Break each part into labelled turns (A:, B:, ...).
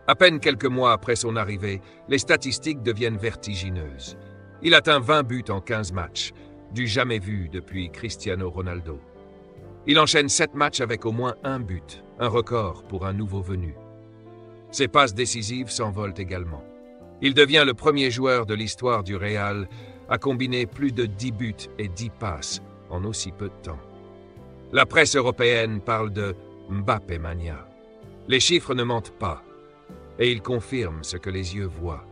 A: À peine quelques mois après son arrivée, les statistiques deviennent vertigineuses. Il atteint 20 buts en 15 matchs, du jamais vu depuis Cristiano Ronaldo. Il enchaîne 7 matchs avec au moins un but, un record pour un nouveau venu. Ses passes décisives s'envolent également. Il devient le premier joueur de l'histoire du Real à combiner plus de 10 buts et 10 passes en aussi peu de temps. La presse européenne parle de Mbappé Mania. Les chiffres ne mentent pas, et ils confirment ce que les yeux voient.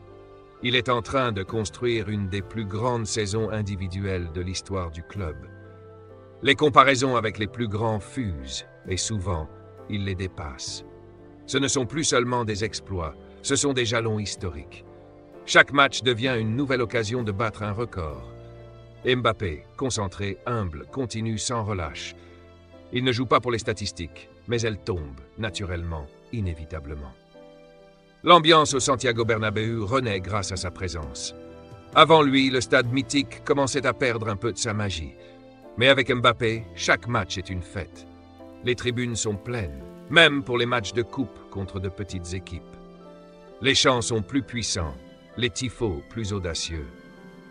A: Il est en train de construire une des plus grandes saisons individuelles de l'histoire du club. Les comparaisons avec les plus grands fusent, et souvent, il les dépasse. Ce ne sont plus seulement des exploits, ce sont des jalons historiques. Chaque match devient une nouvelle occasion de battre un record. Mbappé, concentré, humble, continue sans relâche. Il ne joue pas pour les statistiques, mais elles tombent, naturellement, inévitablement. L'ambiance au Santiago Bernabéu renaît grâce à sa présence. Avant lui, le stade mythique commençait à perdre un peu de sa magie. Mais avec Mbappé, chaque match est une fête. Les tribunes sont pleines, même pour les matchs de coupe contre de petites équipes. Les chants sont plus puissants, les tifos plus audacieux.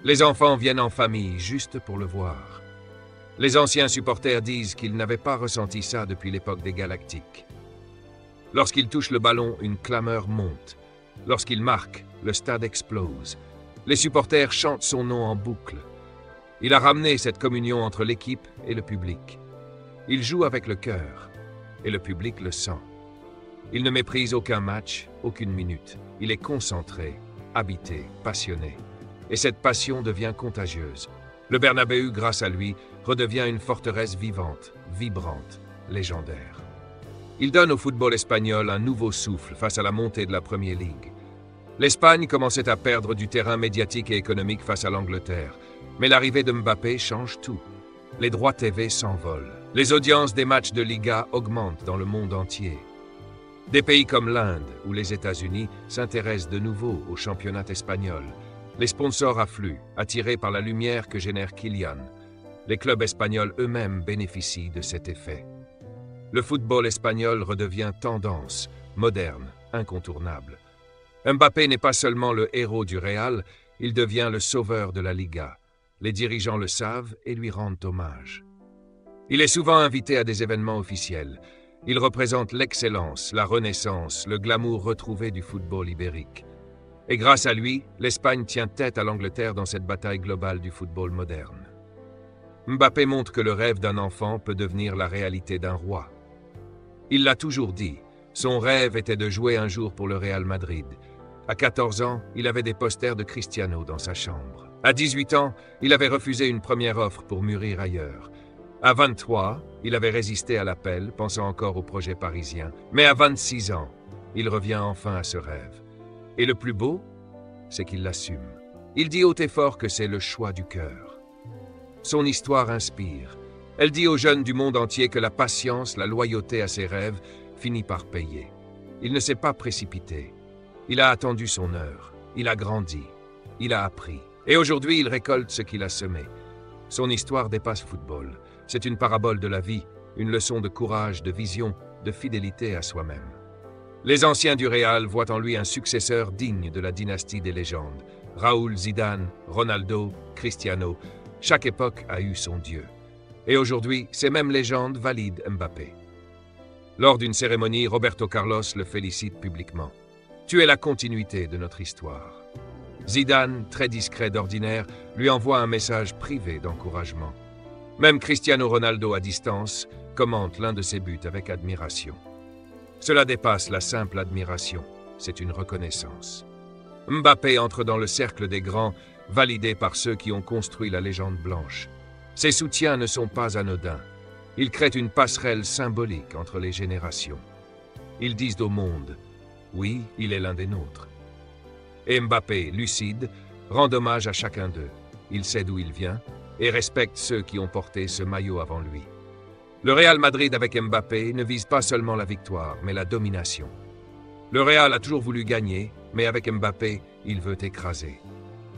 A: Les enfants viennent en famille juste pour le voir. Les anciens supporters disent qu'ils n'avaient pas ressenti ça depuis l'époque des Galactiques. Lorsqu'il touche le ballon, une clameur monte. Lorsqu'il marque, le stade explose. Les supporters chantent son nom en boucle. Il a ramené cette communion entre l'équipe et le public. Il joue avec le cœur, et le public le sent. Il ne méprise aucun match, aucune minute. Il est concentré, habité, passionné. Et cette passion devient contagieuse. Le Bernabéu, grâce à lui, redevient une forteresse vivante, vibrante, légendaire. Il donne au football espagnol un nouveau souffle face à la montée de la Premier League. L'Espagne commençait à perdre du terrain médiatique et économique face à l'Angleterre. Mais l'arrivée de Mbappé change tout. Les droits TV s'envolent. Les audiences des matchs de Liga augmentent dans le monde entier. Des pays comme l'Inde ou les États-Unis s'intéressent de nouveau au championnat espagnol. Les sponsors affluent, attirés par la lumière que génère Kylian. Les clubs espagnols eux-mêmes bénéficient de cet effet. Le football espagnol redevient tendance, moderne, incontournable. Mbappé n'est pas seulement le héros du Real, il devient le sauveur de la Liga. Les dirigeants le savent et lui rendent hommage. Il est souvent invité à des événements officiels. Il représente l'excellence, la renaissance, le glamour retrouvé du football ibérique. Et grâce à lui, l'Espagne tient tête à l'Angleterre dans cette bataille globale du football moderne. Mbappé montre que le rêve d'un enfant peut devenir la réalité d'un roi. Il l'a toujours dit, son rêve était de jouer un jour pour le Real Madrid. À 14 ans, il avait des posters de Cristiano dans sa chambre. À 18 ans, il avait refusé une première offre pour mûrir ailleurs. À 23, il avait résisté à l'appel, pensant encore au projet parisien. Mais à 26 ans, il revient enfin à ce rêve. Et le plus beau, c'est qu'il l'assume. Il dit haut et fort que c'est le choix du cœur. Son histoire inspire. Elle dit aux jeunes du monde entier que la patience, la loyauté à ses rêves finit par payer. Il ne s'est pas précipité. Il a attendu son heure. Il a grandi. Il a appris. Et aujourd'hui, il récolte ce qu'il a semé. Son histoire dépasse football. C'est une parabole de la vie, une leçon de courage, de vision, de fidélité à soi-même. Les anciens du Real voient en lui un successeur digne de la dynastie des légendes. Raoul, Zidane, Ronaldo, Cristiano, chaque époque a eu son dieu. Et aujourd'hui, ces mêmes légendes valident Mbappé. Lors d'une cérémonie, Roberto Carlos le félicite publiquement. « Tu es la continuité de notre histoire. » Zidane, très discret d'ordinaire, lui envoie un message privé d'encouragement. Même Cristiano Ronaldo à distance commente l'un de ses buts avec admiration. Cela dépasse la simple admiration, c'est une reconnaissance. Mbappé entre dans le cercle des grands, validé par ceux qui ont construit la légende blanche. Ses soutiens ne sont pas anodins. Ils créent une passerelle symbolique entre les générations. Ils disent au monde, oui, il est l'un des nôtres. Et Mbappé, lucide, rend hommage à chacun d'eux. Il sait d'où il vient et respecte ceux qui ont porté ce maillot avant lui. Le Real Madrid avec Mbappé ne vise pas seulement la victoire, mais la domination. Le Real a toujours voulu gagner, mais avec Mbappé, il veut écraser.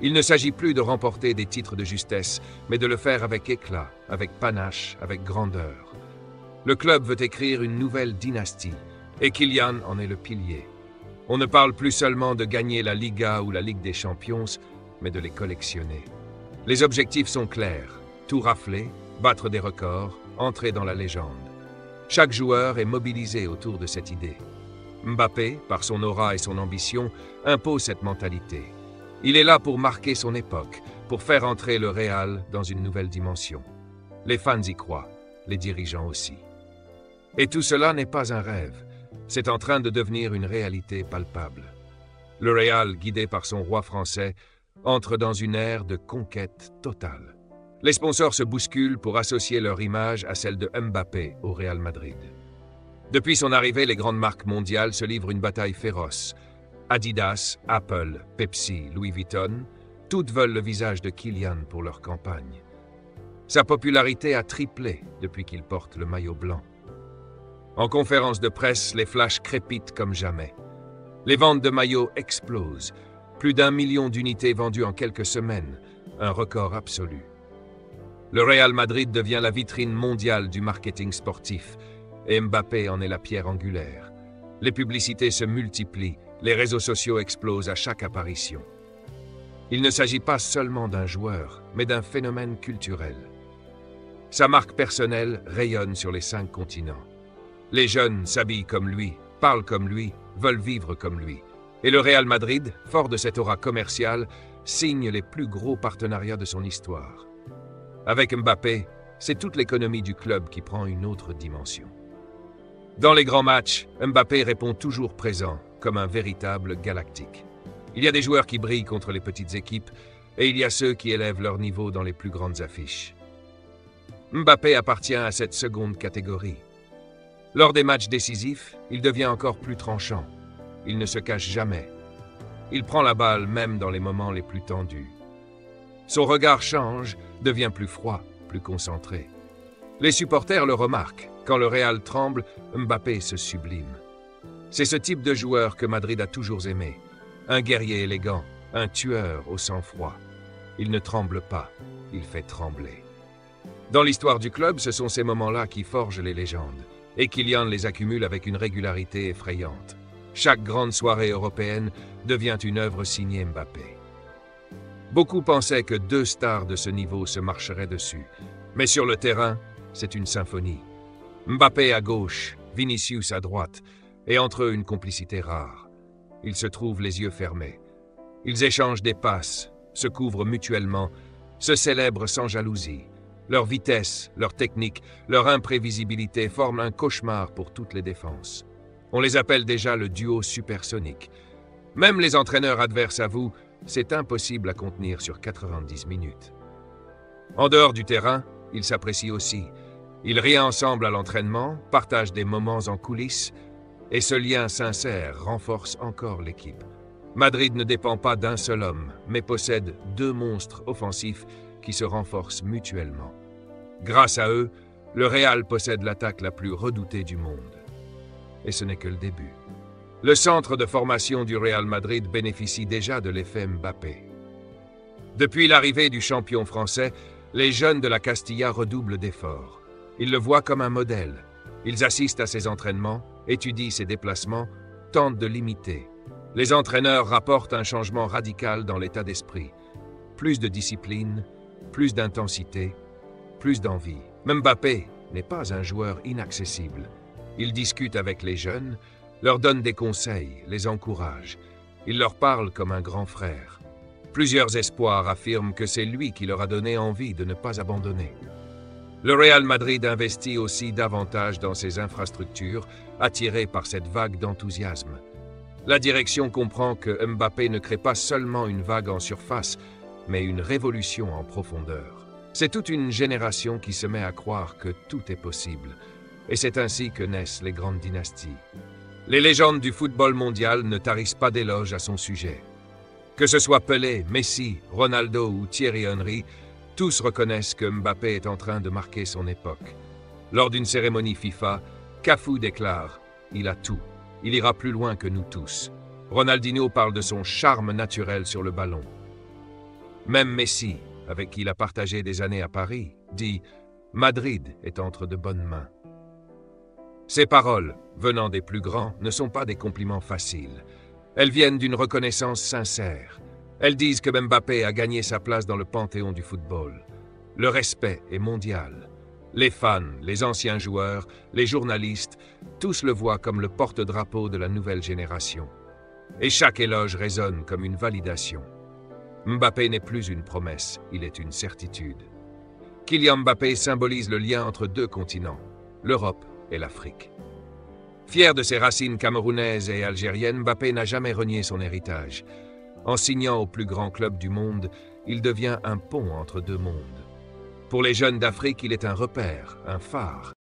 A: Il ne s'agit plus de remporter des titres de justesse, mais de le faire avec éclat, avec panache, avec grandeur. Le club veut écrire une nouvelle dynastie, et Kylian en est le pilier. On ne parle plus seulement de gagner la Liga ou la Ligue des Champions, mais de les collectionner. Les objectifs sont clairs, tout rafler, battre des records, entrer dans la légende. Chaque joueur est mobilisé autour de cette idée. Mbappé, par son aura et son ambition, impose cette mentalité. Il est là pour marquer son époque, pour faire entrer le Real dans une nouvelle dimension. Les fans y croient, les dirigeants aussi. Et tout cela n'est pas un rêve, c'est en train de devenir une réalité palpable. Le Real, guidé par son roi français, entre dans une ère de conquête totale. Les sponsors se bousculent pour associer leur image à celle de Mbappé au Real Madrid. Depuis son arrivée, les grandes marques mondiales se livrent une bataille féroce. Adidas, Apple, Pepsi, Louis Vuitton, toutes veulent le visage de Kylian pour leur campagne. Sa popularité a triplé depuis qu'il porte le maillot blanc. En conférence de presse, les flashs crépitent comme jamais. Les ventes de maillots explosent. Plus d'1 million d'unités vendues en quelques semaines, un record absolu. Le Real Madrid devient la vitrine mondiale du marketing sportif et Mbappé en est la pierre angulaire. Les publicités se multiplient, les réseaux sociaux explosent à chaque apparition. Il ne s'agit pas seulement d'un joueur, mais d'un phénomène culturel. Sa marque personnelle rayonne sur les 5 continents. Les jeunes s'habillent comme lui, parlent comme lui, veulent vivre comme lui. Et le Real Madrid, fort de cette aura commerciale, signe les plus gros partenariats de son histoire. Avec Mbappé, c'est toute l'économie du club qui prend une autre dimension. Dans les grands matchs, Mbappé répond toujours présent, comme un véritable galactique. Il y a des joueurs qui brillent contre les petites équipes, et il y a ceux qui élèvent leur niveau dans les plus grandes affiches. Mbappé appartient à cette seconde catégorie. Lors des matchs décisifs, il devient encore plus tranchant. Il ne se cache jamais. Il prend la balle même dans les moments les plus tendus. Son regard change, devient plus froid, plus concentré. Les supporters le remarquent. Quand le Real tremble, Mbappé se sublime. C'est ce type de joueur que Madrid a toujours aimé. Un guerrier élégant, un tueur au sang-froid. Il ne tremble pas, il fait trembler. Dans l'histoire du club, ce sont ces moments-là qui forgent les légendes. Et Kylian les accumule avec une régularité effrayante. Chaque grande soirée européenne devient une œuvre signée Mbappé. Beaucoup pensaient que 2 stars de ce niveau se marcheraient dessus. Mais sur le terrain, c'est une symphonie. Mbappé à gauche, Vinicius à droite, et entre eux une complicité rare. Ils se trouvent les yeux fermés. Ils échangent des passes, se couvrent mutuellement, se célèbrent sans jalousie. Leur vitesse, leur technique, leur imprévisibilité forment un cauchemar pour toutes les défenses. On les appelle déjà le duo supersonique. Même les entraîneurs adverses avouent, c'est impossible à contenir sur 90 minutes. En dehors du terrain, ils s'apprécient aussi. Ils rient ensemble à l'entraînement, partagent des moments en coulisses, et ce lien sincère renforce encore l'équipe. Madrid ne dépend pas d'un seul homme, mais possède 2 monstres offensifs qui se renforcent mutuellement. Grâce à eux, le Real possède l'attaque la plus redoutée du monde. Et ce n'est que le début. Le centre de formation du Real Madrid bénéficie déjà de l'effet Mbappé. Depuis l'arrivée du champion français, les jeunes de la Castilla redoublent d'efforts. Ils le voient comme un modèle. Ils assistent à ses entraînements, étudient ses déplacements, tentent de l'imiter. Les entraîneurs rapportent un changement radical dans l'état d'esprit. Plus de discipline, plus d'intensité, plus d'envie. Mbappé n'est pas un joueur inaccessible. Il discute avec les jeunes, leur donne des conseils, les encourage. Il leur parle comme un grand frère. Plusieurs espoirs affirment que c'est lui qui leur a donné envie de ne pas abandonner. Le Real Madrid investit aussi davantage dans ses infrastructures, attiré par cette vague d'enthousiasme. La direction comprend que Mbappé ne crée pas seulement une vague en surface, mais une révolution en profondeur. C'est toute une génération qui se met à croire que tout est possible, et c'est ainsi que naissent les grandes dynasties. Les légendes du football mondial ne tarissent pas d'éloges à son sujet. Que ce soit Pelé, Messi, Ronaldo ou Thierry Henry, tous reconnaissent que Mbappé est en train de marquer son époque. Lors d'une cérémonie FIFA, Cafu déclare « Il a tout. Il ira plus loin que nous tous. » Ronaldinho parle de son charme naturel sur le ballon. Même Messi, avec qui il a partagé des années à Paris, dit « Madrid est entre de bonnes mains. » Ces paroles, venant des plus grands, ne sont pas des compliments faciles. Elles viennent d'une reconnaissance sincère. Elles disent que Mbappé a gagné sa place dans le panthéon du football. Le respect est mondial. Les fans, les anciens joueurs, les journalistes, tous le voient comme le porte-drapeau de la nouvelle génération. Et chaque éloge résonne comme une validation. Mbappé n'est plus une promesse, il est une certitude. Kylian Mbappé symbolise le lien entre deux continents, l'Europe et l'Afrique. Fier de ses racines camerounaises et algériennes, Mbappé n'a jamais renié son héritage. En signant au plus grand club du monde, il devient un pont entre deux mondes. Pour les jeunes d'Afrique, il est un repère, un phare.